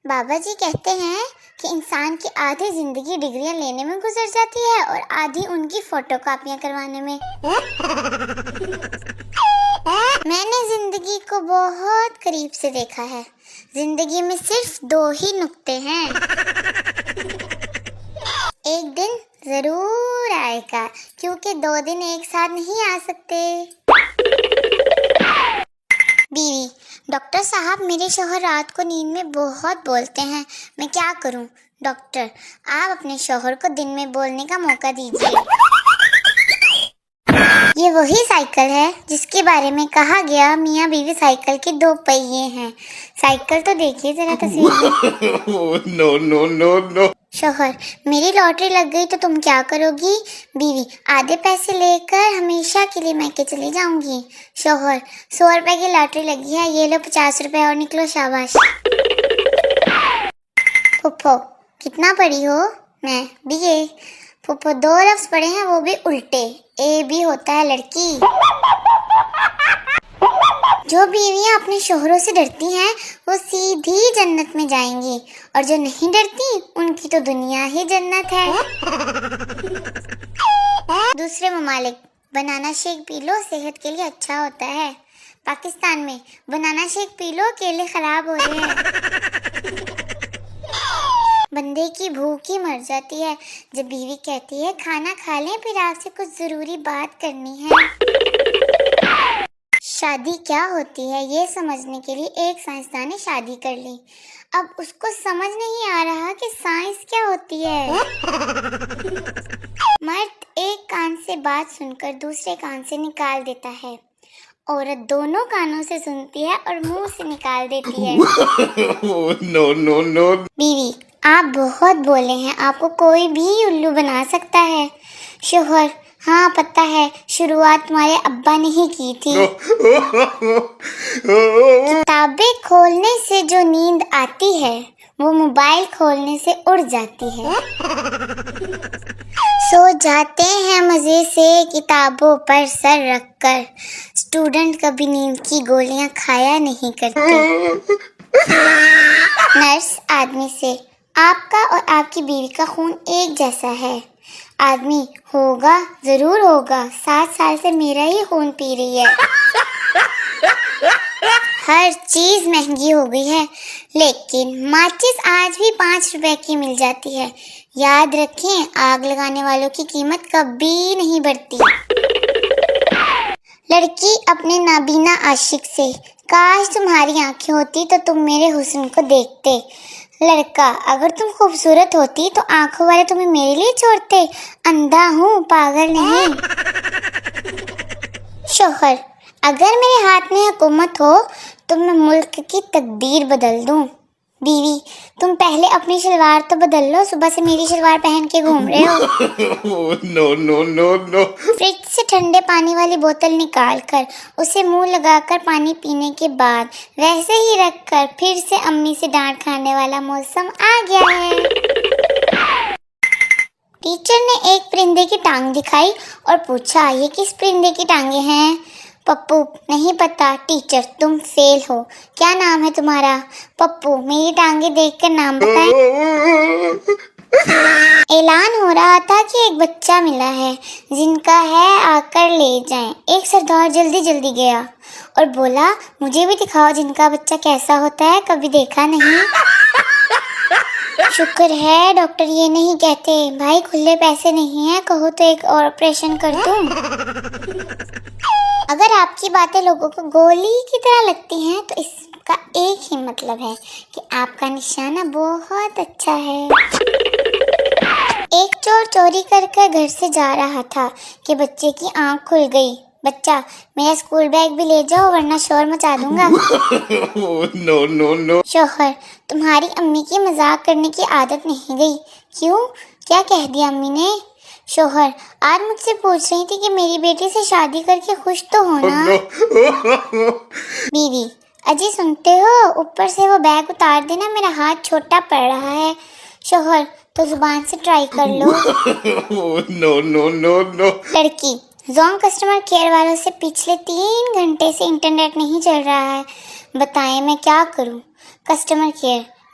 بابا جی کہتے ہیں کہ انسان کی آدھی زندگی ڈگریاں لینے میں گزر جاتی ہے اور آدھی ان کی فوٹو کاپیاں کروانے میں۔ میں نے زندگی کو بہت قریب سے دیکھا ہے۔ زندگی میں صرف 2 ہی نقطے ہیں۔ ایک دن ضرور آئے گا کیونکہ 2 دن ایک ساتھ نہیں آ سکتے۔ بیوی: ڈاکٹر صاحب میرے شوہر رات کو نیند میں بہت بولتے ہیں، میں کیا کروں؟ ڈاکٹر: آپ اپنے شوہر کو دن میں بولنے کا موقع دیجیے۔ یہ وہی سائیکل ہے جس کے بارے میں کہا گیا میاں بیوی سائیکل کے 2 پہیے ہیں۔ سائیکل تو دیکھیے ذرا تصویر میں۔ شوہر: میری لاٹری لگ گئی تو تم کیا کرو گی؟ بیوی: آدھے پیسے لے کر ہمیشہ کے لیے میکے چلی جاؤں گی۔ شوہر: 100 روپے کی لاٹری لگی ہے، یہ لو 50 روپے اور نکلو، شاباش۔ پھپھو: کتنا پڑھی ہو؟ میں BA۔ پھپھو: 2 لفظ پڑھے ہیں وہ بھی الٹے، AB ہوتا ہے لڑکی۔ جو بیویاں اپنے شوہروں سے ڈرتی ہیں وہ سیدھی جنت میں جائیں گی، اور جو نہیں ڈرتی ان کی تو دنیا ہی جنت ہے۔ دوسرے ممالک: بنانا شیک پی لو، صحت کے لیے اچھا ہوتا ہے۔ پاکستان میں: بنانا شیک پی لو، کیلے خراب ہو رہے ہیں۔ بندے کی بھوک ہی مر جاتی ہے جب بیوی کہتی ہے کھانا کھا لیں، پھر آپ سے کچھ ضروری بات کرنی ہے۔ شادی کیا ہوتی ہے یہ سمجھنے کے لیے ایک سائنسدان نے شادی کر لی۔ اب اس کو سمجھ نہیں آ رہا کہ سائنس کیا ہوتی ہے۔ مرد ایک کان سے بات سن کر دوسرے کان سے نکال دیتا ہے، عورت دونوں کانوں سے سنتی ہے اور منہ سے نکال دیتی ہے۔ بیوی: آپ بہت بولے ہیں، آپ کو کوئی بھی الو بنا سکتا ہے۔ شوہر: ہاں پتہ ہے، شروعات تمہارے ابا نے ہی کی تھی۔ کتابیں کھولنے سے جو نیند آتی ہے وہ موبائل کھولنے سے اڑ جاتی ہے۔ سو جاتے ہیں مزے سے کتابوں پر سر رکھ کر، اسٹوڈنٹ کبھی نیند کی گولیاں کھایا نہیں کرتے۔ نرس آدمی سے: آپ کا اور آپ کی بیوی کا خون ایک جیسا ہے۔ آدمی: ہوگا، ضرور ہوگا، 7 سال سے میرا ہی خون پی رہی ہے۔ ہر چیز مہنگی ہو گئی ہے لیکن ماچس آج بھی 5 روپے کی مل جاتی ہے۔ یاد رکھیں، آگ لگانے والوں کی قیمت کبھی نہیں بڑھتی۔ لڑکی اپنے نابینا عاشق سے: کاش تمہاری آنکھیں ہوتی تو تم میرے حسن کو دیکھتے۔ لڑکا: اگر تم خوبصورت ہوتی تو آنکھوں والے تمہیں میرے لیے چھوڑتے، اندھا ہوں، پاگل نہیں۔ شوہر: اگر میرے ہاتھ میں حکومت ہو تو میں ملک کی تقدیر بدل دوں۔ بیوی: تم پہلے اپنی شلوار تو بدل لو، صبح سے میری شلوار پہن کے گھوم رہے ہو۔ فریج سے ٹھنڈے پانی والی بوتل نکال کر اسے منہ لگا کر پانی پینے کے بعد ویسے ہی رکھ کر پھر سے امی سے ڈانٹ کھانے والا موسم آ گیا ہے۔ ٹیچر نے ایک پرندے کی ٹانگ دکھائی اور پوچھا یہ کس پرندے کی ٹانگیں ہیں؟ پپو: نہیں پتا۔ ٹیچر: تم فیل ہو، کیا نام ہے تمہارا؟ پپو: میری ٹانگیں دیکھ کر نام بتائیں۔ اعلان ہو رہا تھا کہ ایک بچہ ملا ہے، جن کا ہے آ کر لے جائیں۔ ایک سردار جلدی جلدی گیا اور بولا مجھے بھی دکھاؤ جن کا بچہ کیسا ہوتا ہے، کبھی دیکھا نہیں۔ شکر ہے ڈاکٹر یہ نہیں کہتے، بھائی کھلے پیسے نہیں ہیں، کہو تو ایک اور آپریشن کر دوں۔ اگر آپ کی باتیں لوگوں کو گولی کی طرح لگتی ہیں تو اس کا ایک ہی مطلب ہے کہ آپ کا نشانہ بہت اچھا ہے۔ ایک چور چوری کر کر گھر سے جا رہا تھا کہ بچے کی آنکھ کھل گئی۔ بچہ: میرا اسکول بیگ بھی لے جاؤ ورنہ شور مچا دوں گا۔ شوہر: تمہاری امی کی مذاق کرنے کی عادت نہیں گئی؟ کیوں، کیا کہہ دیا امی نے؟ شوہر: آج مجھ سے پوچھ رہی تھی کہ میری بیٹی سے شادی کر کے خوش تو ہونا۔ بیوی: اجی سنتے ہو، اوپر سے وہ بیگ اتار دینا، میرا ہاتھ چھوٹا پڑ رہا ہے۔ شوہر: تو زبان سے ٹرائی کر لو۔ لڑکی: زوم کسٹمر کیئر والوں سے پچھلے 3 گھنٹے سے انٹرنیٹ نہیں چل رہا ہے، بتائیں میں کیا کروں؟ Customer care: